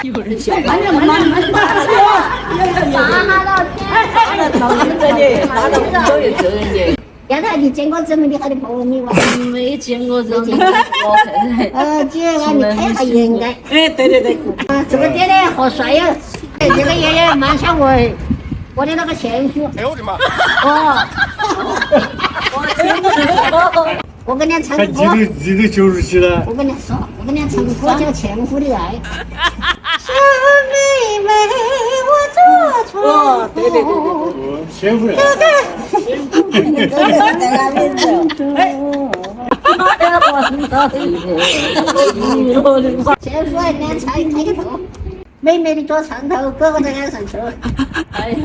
有人笑。慢点，慢点，慢点。丫头，你见过这么厉害的婆没哇？没见过这种。姐，你太还应该。哎，对对对。这个爹的好帅哟！这个爷爷蛮像我的那个前夫。哎呦我的妈！哦。我跟你唱歌。记得90期了。我跟你说，我跟你唱歌叫《前夫的爱》。小妹妹，我坐船头。对对对对对。前夫呀。前夫还脸抬个头，妹妹的坐船头，哥哥在岸上走。哎呀。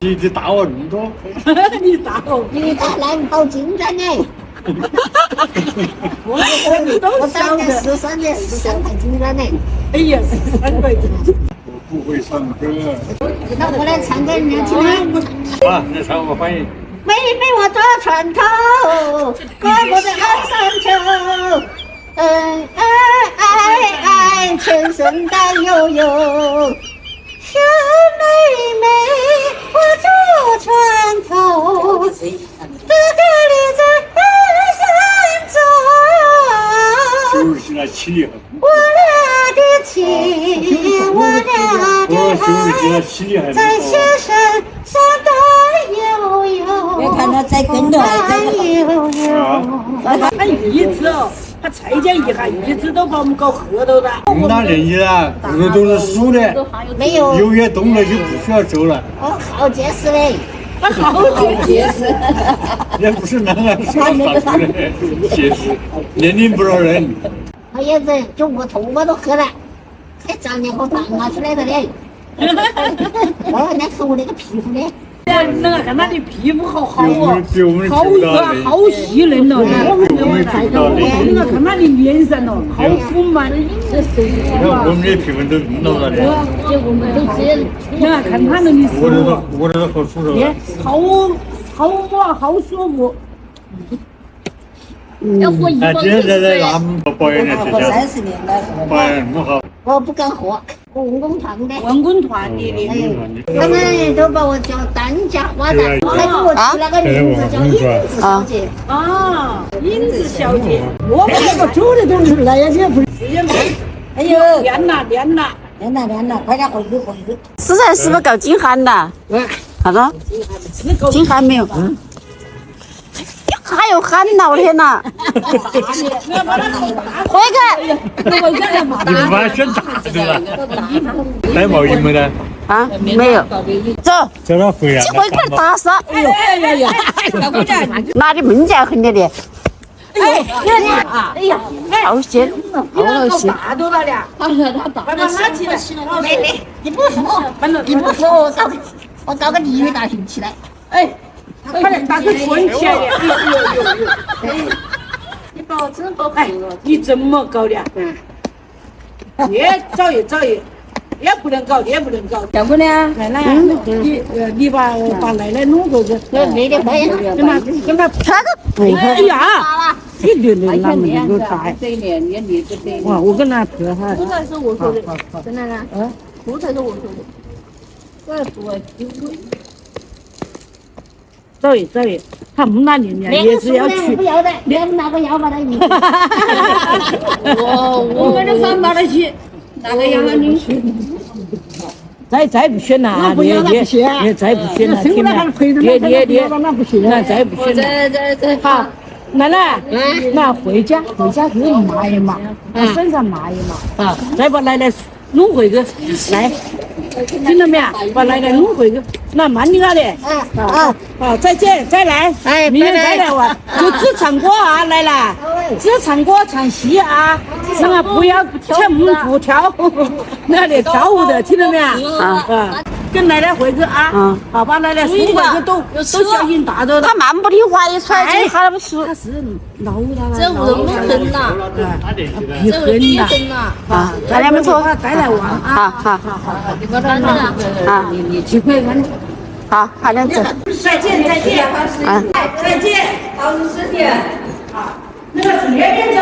你打我那么多，你打我，你打蓝宝金砖呢？我打的13块金砖呢。哎呀，13块钱。我不会唱歌。那我来唱给人家听啊。啊，你唱我欢迎。妹妹我坐船头，哥哥在岸上走。全身带悠悠。小妹妹，我坐船头，哥哥留在岸上走。90期了，气力很。我俩的情，我俩的爱，在雪山上荡悠悠。别看他在跟着，他一直哦，他再讲一下，一直都把我们搞喝到的。我们那年纪了，骨头都是熟的，没有，有些动了就不需要走了。我好结实嘞。好结实，也不是那个说法的结实，年龄不饶人。他也是，就我头发都黑了，还长点好大麻出来的嘞。哦，你看我那个皮肤嘞。那个看他的皮肤好好哦，好好细嫩哦。那个看他的脸上哦，好丰满。我们的皮肤都硬到了的。那看他那里手哦，我这好舒服。好滑，好舒服。要活100现在俺们保养的这些，保养那么好。我不敢喝，我文工团的。文工团的。他们都把我叫当家花旦，还给我取那个名字叫影子小姐。啊，影子小姐。我们那个煮的都是那样子，不是直接卖。哎呦，练了，快点回去。是不是搞金函的？啥子？金函没有？还有函呐！我的天哪！辉哥，你们把选大的了，戴帽衣没得？啊，没有。走，叫他回来。辉哥打死！哎呀，小姑娘，拿的门架很的的。哎呀，好些，好些。大多大了？他大。把他拿起来。妹，你不服？我搞个地狱大刑起来。哎。快点把它捆起来！你把我真好看了。你这么搞的？越早越，也不能搞。小姑娘，奶奶，你把奶奶弄过去。没得可以，跟他穿个。哎呀，一点点那么有大。哇，我跟他拍哈。这才是我说的，真的呢。这才是我说的。怪不得丢鬼。早一，他们那里面也是要去。不要的，连那个要把它移。我们的饭把它去，那个要你去。再不选了，你再不选了，听了，你，那再不选了。好，奶奶，那回家给我抹一抹，身上抹一抹，啊，再把奶奶弄回去，来。听到没有？把奶奶弄回去，那慢点的。好，再见，再来。哎，明天再来玩。就只唱歌啊，奶奶，只唱歌唱戏啊，那个不要全部不跳，那里跳舞的，听到没有？啊，跟奶奶回去啊。好，把奶奶送回去都小心大着。他蛮不听话，一出来就喊他们吃。他是老了，这我都没跟呐，皮很呐。啊，大家们说，带来玩啊。好。你把它那啊，你去快看。好，好样子。再见。啊，再见，好，10天。啊，那个是月饼子。